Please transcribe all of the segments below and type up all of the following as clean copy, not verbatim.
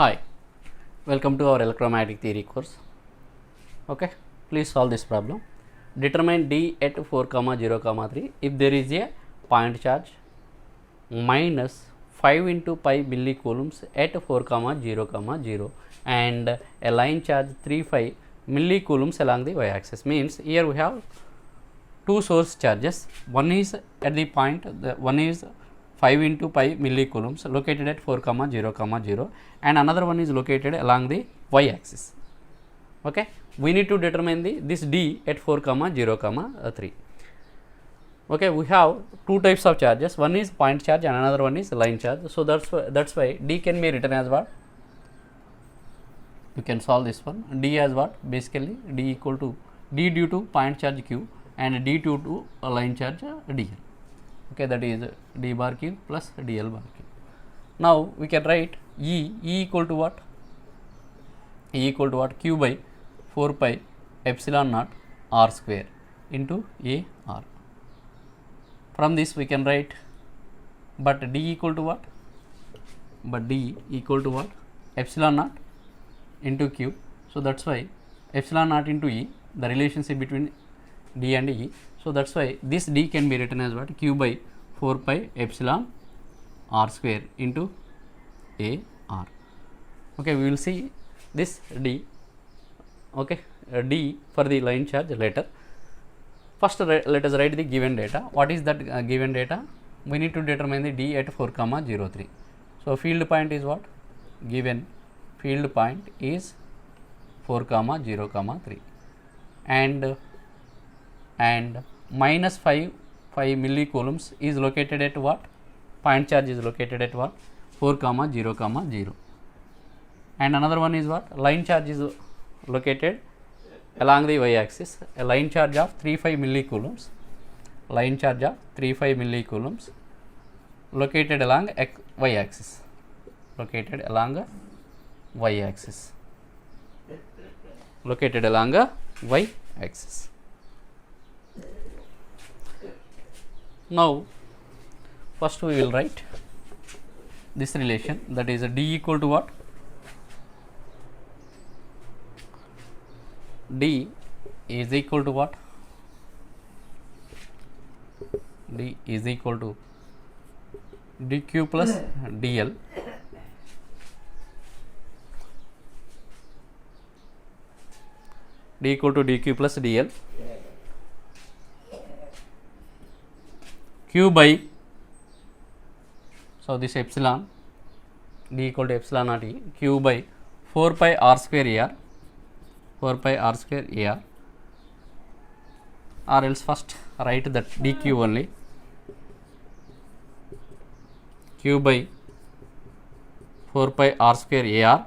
Hi, welcome to our electromagnetic theory course. Okay, please solve this problem. Determine D at 4, 0, 3 if there is a point charge minus 5 into pi millicoulombs at 4, 0, 0 and a line charge 35 millicoulombs along the y-axis. Means here we have two source charges. One is at the point, one is 5 into pi millicoulombs located at 4, 0, 0 and another one is located along the y-axis. Okay, we need to determine this D at 4, 0, 3. Okay, we have two types of charges. One is point charge and another one is line charge. So that's why D can be written as what? You can solve this one. D as what? Basically D equal to D due to point charge Q and D due to a line charge DL. Okay, that is D bar Q plus DL bar Q. Now we can write E equal to what? E equal to what? Q by 4 pi epsilon naught R square into A R. From this we can write, but D equal to what? But D equal to what? Epsilon naught into Q. So that's why epsilon naught into E, the relationship between D and E. So that's why this D can be written as what? Q by 4 pi epsilon R square into A R. Okay, we will see this D. Okay, D for the line charge later. First let us write the given data. What is that given data? We need to determine the D at 4, 0, 3. So field point is what? Given field point is 4, 0, 3 and minus 5 millicoulombs is located at what? Point charge is located at what? 4, 0, 0 and another one is what? Line charge is located along the y-axis, a line charge of 35 millicoulombs, line charge of 35 millicoulombs located along y-axis, located along a y-axis, located along a y-axis. Now first we will write this relation, that is a D equal to what? D is equal to what? D is equal to dq plus dl D equal to dq plus dl q by, so this epsilon D equal to epsilon naught E, q by 4 pi r square ar, 4 pi r square ar, or else first write that dq only, q by 4 pi r square ar,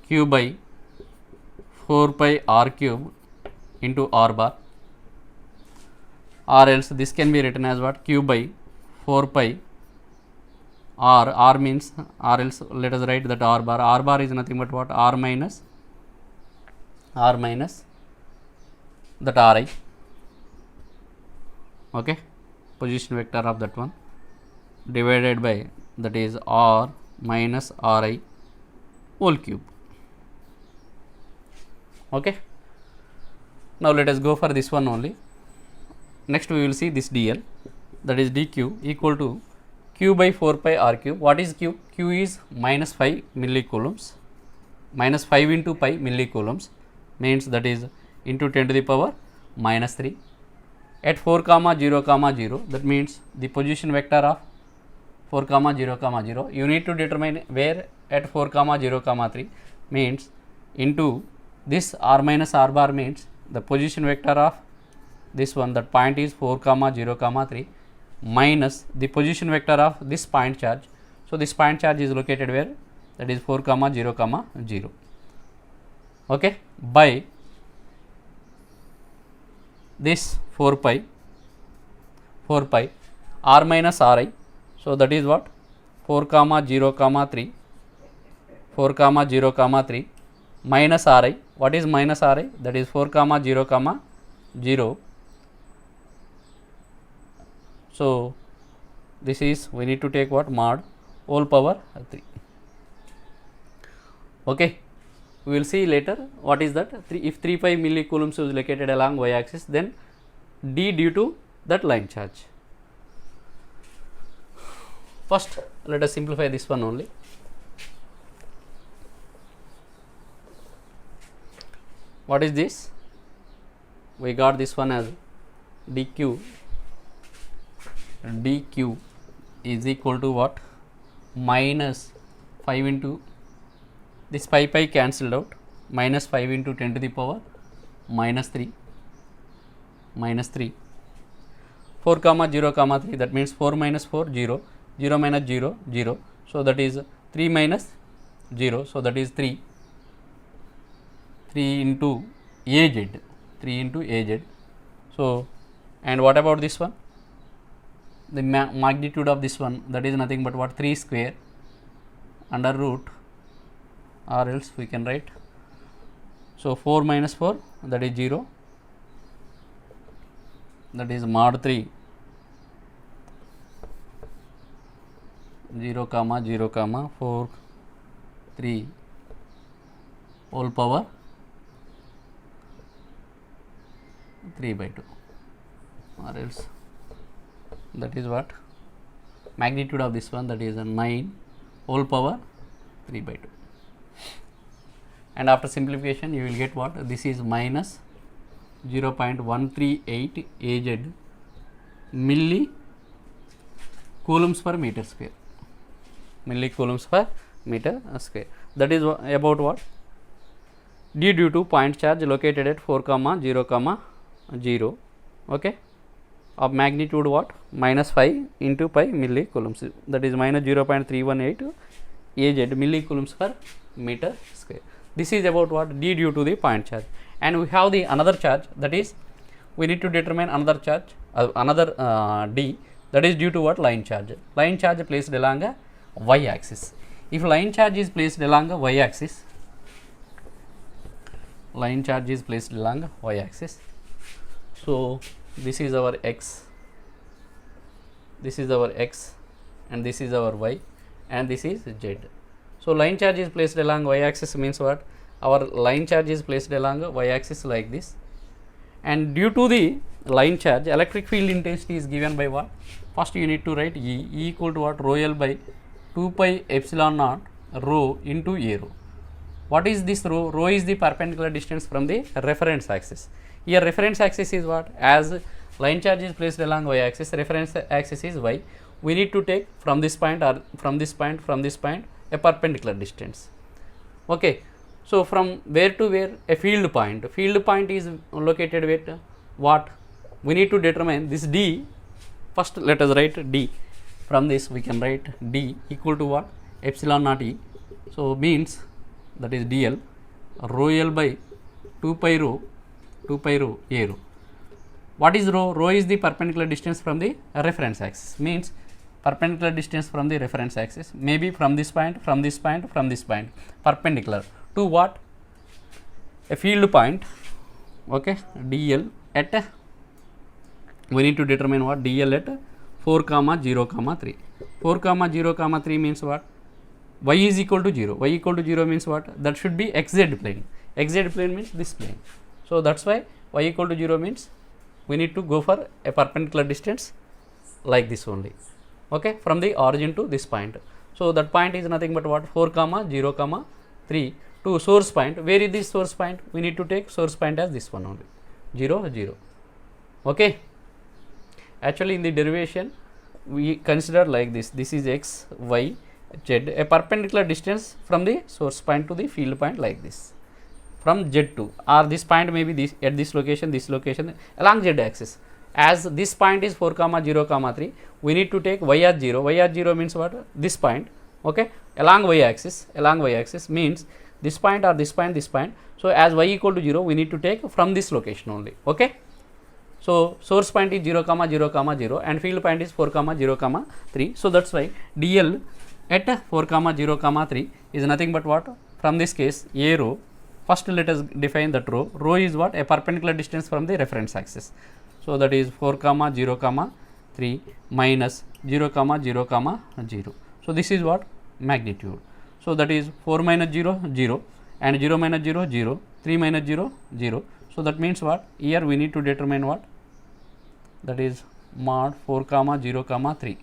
q by 4 pi r cube into r bar, or else this can be written as what? Q by 4 pi r means, or else let us write that r bar is nothing but what? R minus that ri, okay, position vector of that one, divided by that is r minus ri whole cube. Okay, now let us go for this one only. Next we will see this dl, that is dq equal to q by 4 pi r cube. What is q? Q is minus 5 millicoulombs, minus 5 into pi millicoulombs, means that is into 10 to the power minus 3 at 4, 0, 0. That means the position vector of 4, 0, 0. You need to determine where at 4, 0, 3 means into this r minus r bar, means the position vector of this one, that point is 4, 0, 3 minus the position vector of this point charge. So this point charge is located where? That is 4, 0, 0. Okay, by this 4 pi r minus ri. So that is what? 4, 0, 3, 4, 0, 3 minus ri. What is minus ri? That is 4, 0, 0. So this is, we need to take what? Mod whole power 3. Okay, we will see later what is that. If 35 millicoulombs is located along y axis, then d due to that line charge. First let us simplify this one only. What is this? We got this one as dq is equal to what? Minus 5 into this pi cancelled out, minus 5 into 10 to the power minus 3 4 comma 0 comma 3, that means 4 minus 4 0, 0 minus 0 0, so that is 3 minus 0, so that is 3 into az. So and what about this one? The magnitude of this one, that is nothing but what? 3 square under root, or else we can write, so 4 minus 4, that is 0, that is mod 3 0 comma 0 comma 4 3 whole power 3 by 2, or else that is what? Magnitude of this one, that is a 9 whole power 3 by 2. And after simplification you will get what? This is minus 0.138 az millicoulombs per meter square, that is about what? D due to point charge located at 4 comma 0 comma 0, okay, of magnitude what? Minus 5 into pi millicoulombs, that is minus 0.318 az millicoulombs per meter square. This is about what? D due to the point charge. And we have the another charge, that is we need to determine another charge, d, that is due to what? Line charge. Line charge placed along a y axis. If line charge is placed along a y axis, so this is our x, and this is our y, and this is z. So line charge is placed along y axis means what? Our line charge is placed along y axis like this, and due to the line charge, electric field intensity is given by what? First you need to write E equal to what? Rho L by 2 pi epsilon naught rho into a rho. What is this rho? Rho is the perpendicular distance from the reference axis. Here reference axis is what? As line charge is placed along y axis, reference axis is y. We need to take from this point or from this point a perpendicular distance. Okay. So from where to where? A field point. Field point is located with what? We need to determine this d. First let us write d. From this we can write d equal to what? Epsilon naught e. So means that is dl rho l by 2 pi rho a rho. What is rho? Rho is the perpendicular distance from the reference axis, means perpendicular distance from the reference axis, maybe from this point, perpendicular to what? A field point, okay, dl at, we need to determine what? Dl at 4 comma 0 comma 3. 4 comma 0 comma 3 means what? Y is equal to 0. Y equal to 0 means what? That should be xz plane. Xz plane means this plane. So that's why y equal to 0 means we need to go for a perpendicular distance like this only, okay, from the origin to this point. So that point is nothing but what? 4 comma 0 comma 3 to source point. Where is this source point? We need to take source point as this one only, 0 0, okay. Actually in the derivation we consider like this. This is x, y, z, a perpendicular distance from the source point to the field point like this, from z to, or this point may be this at this location along z axis. As this point is 4 comma 0 comma 3, we need to take y as 0. Y as 0 means what? This point, okay, along y axis means this point or this point. So as y equal to 0, we need to take from this location only, okay. So source point is 0 comma 0 comma 0 and field point is 4 comma 0 comma 3. So that's why dl at 4 comma 0 comma 3 is nothing but what? From this case a rho. First let us define that rho. Rho is what? A perpendicular distance from the reference axis. So that is 4 comma 0 comma 3 minus 0 comma 0 comma 0. So this is what? Magnitude. So that is 4 minus 0 0 and 0 minus 0 0, 3 minus 0 0. So that means what? Here we need to determine what? That is mod 4 comma 0 comma 3,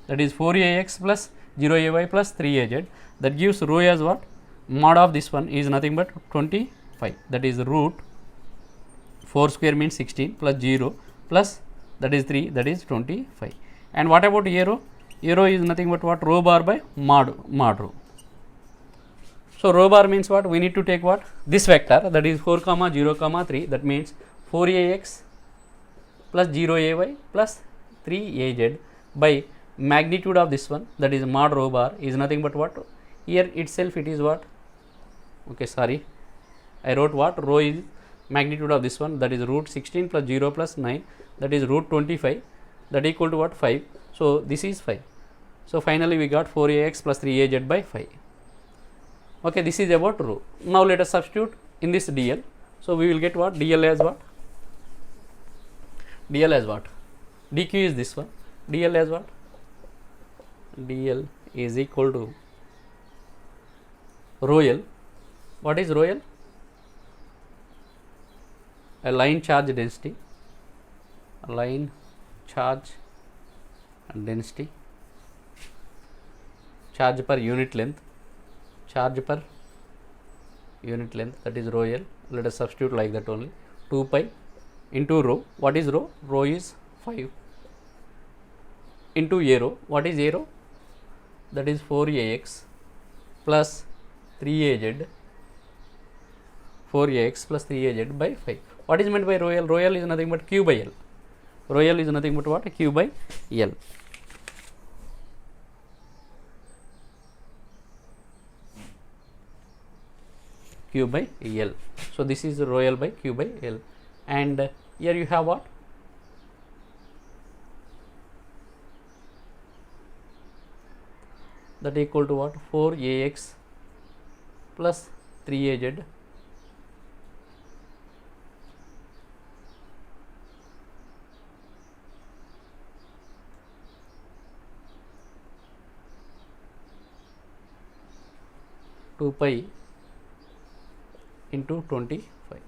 that is 4ax plus 0ay plus 3az. That gives rho as what? Mod of this one is nothing but 25, that is root 4 square means 16 plus 0 plus that is 3, that is 25. And what about a row? A row is nothing but what? Rho bar by mod rho. So rho bar means what? We need to take what? This vector, that is 4 comma 0 comma 3, that means 4ax plus 0ay plus 3az by magnitude of this one, that is mod rho bar is nothing but what? Here itself it is what? Okay, sorry, I wrote what? Rho is magnitude of this one, that is root 16 plus 0 plus 9, that is root 25, that equal to what? 5. So this is 5. So finally we got 4ax plus 3az by 5. Okay, this is about rho. Now let us substitute in this dl. So we will get what? Dl as what? Dl as what? Dq is this one. Dl as what? Dl is equal to rho L. What is rho L? A line charge density. A line charge density. Charge per unit length. Charge per unit length, that is rho L. Let us substitute like that only. 2 pi into rho. What is rho? Rho is 5 into a rho. What is a rho? That is 4ax plus 3az, 4ax plus 3az by 5. What is meant by rho L? Rho L is nothing but q by L. Rho L is nothing but what? Q by L. Q by L. So this is rho L by Q by L. And here you have what? That equal to what? 4ax plus 3az two pi into 25.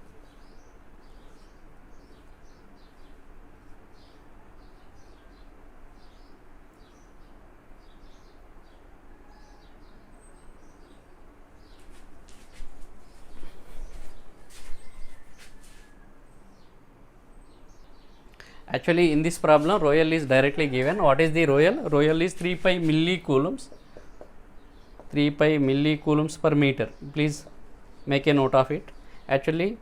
Actually in this problem rho L is directly given. What is the rho L? Rho L is 3 pi millicoulombs. 3 pi millicoulombs per meter. Please make a note of it. Actually,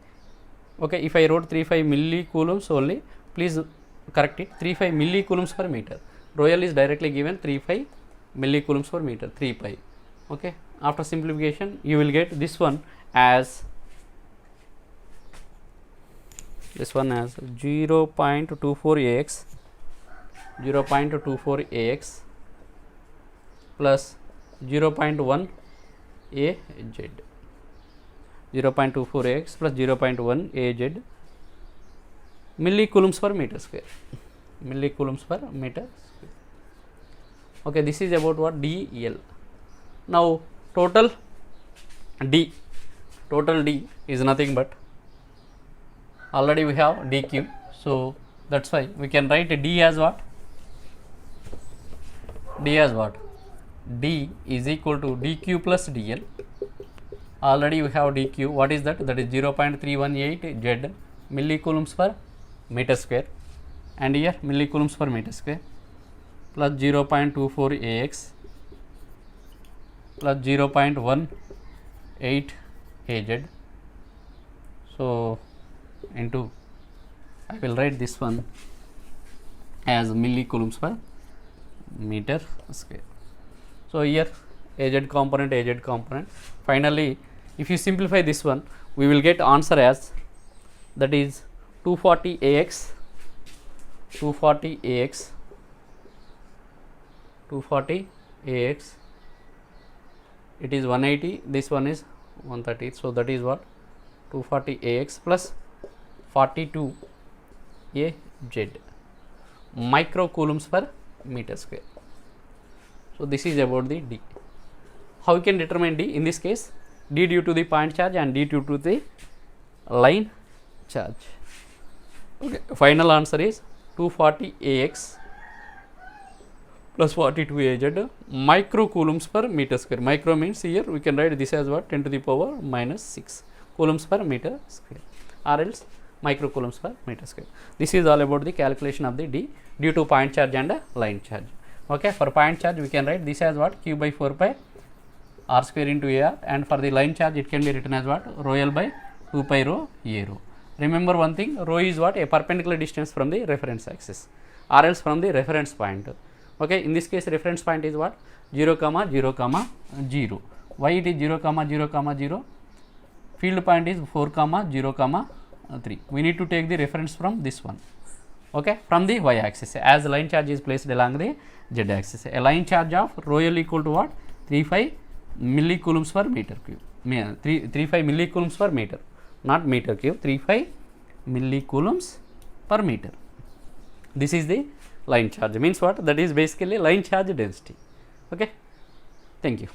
okay, if I wrote 3 pi millicoulombs only, please correct it. 3 pi millicoulombs per meter. Rho L is directly given 3 pi millicoulombs per meter. 3 pi. Okay. After simplification, you will get this one as 0.24 ax, 0.24 ax plus 0.1 az, 0.24 ax plus 0.1 az millicoulombs per meter square, millicoulombs per meter square. Okay, this is about what? dl. Now total d is nothing but, already we have dq, so that's why we can write d as what? D as what? D is equal to dq plus dl. Already we have dq. What is that? That is 0.318 z millicoulombs per meter square, and here millicoulombs per meter square, plus 0.24 ax plus 0.18 az. So into, I will write this one as millicoulombs per meter square. So here az component. Finally, if you simplify this one, we will get answer as, that is 240 ax, 240 ax, 240 ax. It is 180. This one is 130. So that is what? 240 ax plus 42 az microcoulombs per meter square. So this is about the d. how we can determine D in this case? D due to the point charge and D due to the line charge. Okay, final answer is 240 AX plus 42 AZ microcoulombs per meter square. Micro means here we can write this as what? 10 to the power minus 6 coulombs per meter square, or else microcoulombs per meter square. This is all about the calculation of the D due to point charge and line charge. Okay, for point charge we can write this as what? Q by 4 pi r square into AR, and for the line charge it can be written as what? Rho L by 2 pi rho A rho. Remember one thing, rho is what? A perpendicular distance from the reference axis, or else from the reference point. Okay, in this case reference point is what? 0 comma 0 comma 0. Why it is 0 comma 0 comma 0? Field point is 4 comma 0 comma 3. We need to take the reference from this one. Okay, from the y axis, as the line charge is placed along the z axis. A line charge of rho L equal to what? 35 millicoulombs per meter cube. 35 millicoulombs per meter, not meter cube. 35 millicoulombs per meter. This is the line charge. Means what? That is basically line charge density. Okay, thank you.